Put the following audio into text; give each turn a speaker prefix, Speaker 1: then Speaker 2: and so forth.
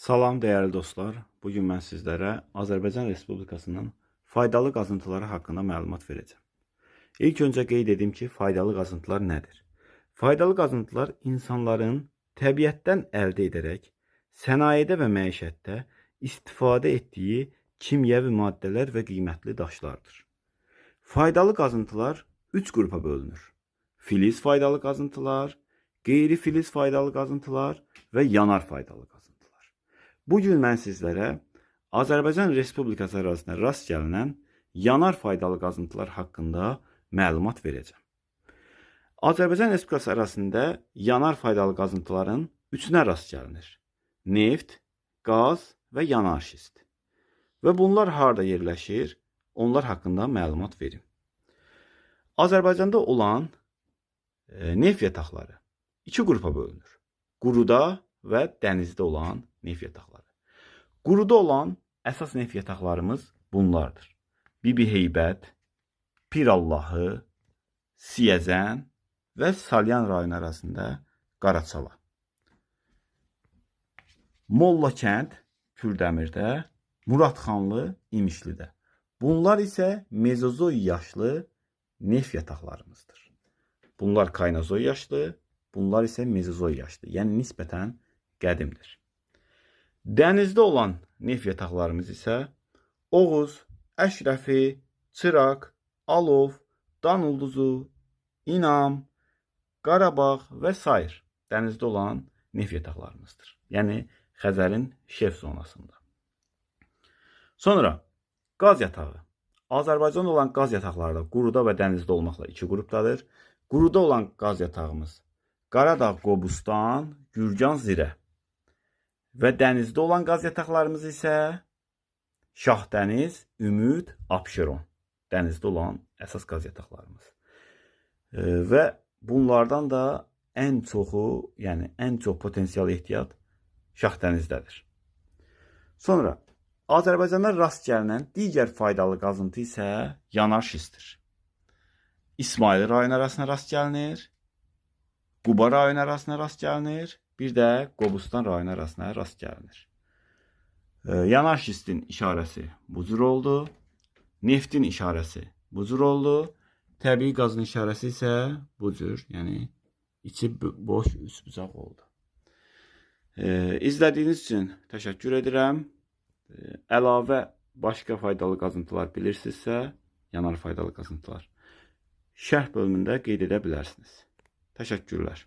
Speaker 1: Salam dəyərli dostlar. Bugün mən sizlərə Azərbaycan Respublikasının faydalı qazıntıları haqqında məlumat verəcəm. İlk öncə qeyd edim ki, faydalı qazıntılar nədir? Faydalı qazıntılar insanların təbiətdən əldə edərək sənayedə və məişətdə istifadə etdiyi kimyəvi maddələr və qiymətli daşlardır. Faydalı qazıntılar 3 qrupa bölünür. Filiz faydalı qazıntılar, qeyri-filiz faydalı qazıntılar və yanar faydalı qazıntılar. Bugün mən sizlərə Azərbaycan Respublikası ərazisində rast gəlinən yanar faydalı qazıntılar haqqında məlumat verəcəm. Azərbaycan Respublikası ərazisində yanar faydalı qazıntıların üçünə rast gəlinir. Neft, qaz və yanar şist. Və bunlar harada yerləşir? Onlar haqqında məlumat verim. Azərbaycanda olan neft yataqları iki qrupa bölünür. Quruda və dənizdə olan neft yataqları. Quruda olan əsas neft yataqlarımız bunlardır. Bibi Heybət, Pirallahı, Siyəzən və Salyan rayonu arasında Qaraçala. Molla kənd Kürdəmirdə, Muradxanlı İmişlidə. Bunlar isə mezozoy yaşlı neft yataqlarımızdır. Bunlar kaynazoy yaşlı, bunlar isə mezozoy yaşlı, yəni nisbətən qədimdir. Dənizdə olan neft yataqlarımız isə Oğuz, Əşrəfi, Çıraq, Alov, Dan Ulduzu, İnam, Qarabağ və sair dənizdə olan neft yataqlarımızdır. Yəni Xəzərin şef zonasında. Sonra qaz yatağı. Azərbaycanda olan qaz yataqları da quruda və dənizdə olmaqla iki qrupdadır. Quruda olan qaz yatağımız Qaradağ, Qobustan, Gürcan, Zirə. Və dənizdə olan qaz yataqlarımız isə Şahdəniz, Ümid, Abşeron. Dənizdə olan əsas qaz yataqlarımız. Və bunlardan da ən çoxu, yəni ən çox potensial ehtiyat Şahdənizdədir. Sonra Azərbaycanda rast gəlinən digər faydalı qazıntı isə yanar şistdir. İsmayıl rayonu arasına rast gəlinir, Quba rayonu arasına rast gəlinir, bir də Qobustan rayonu arasına rast gəlinir. Yanar şistin işarəsi bu cür oldu. Neftin işarəsi bu cür oldu. Təbii qazın işarəsi isə bu cür, yəni içi boş üçbucaq oldu. İzlədiyiniz üçün təşəkkür edirəm. Əlavə başqa faydalı qazıntılar bilirsinizsə, yanar faydalı qazıntılar şərh bölümündə qeyd edə bilərsiniz. Təşəkkürlər.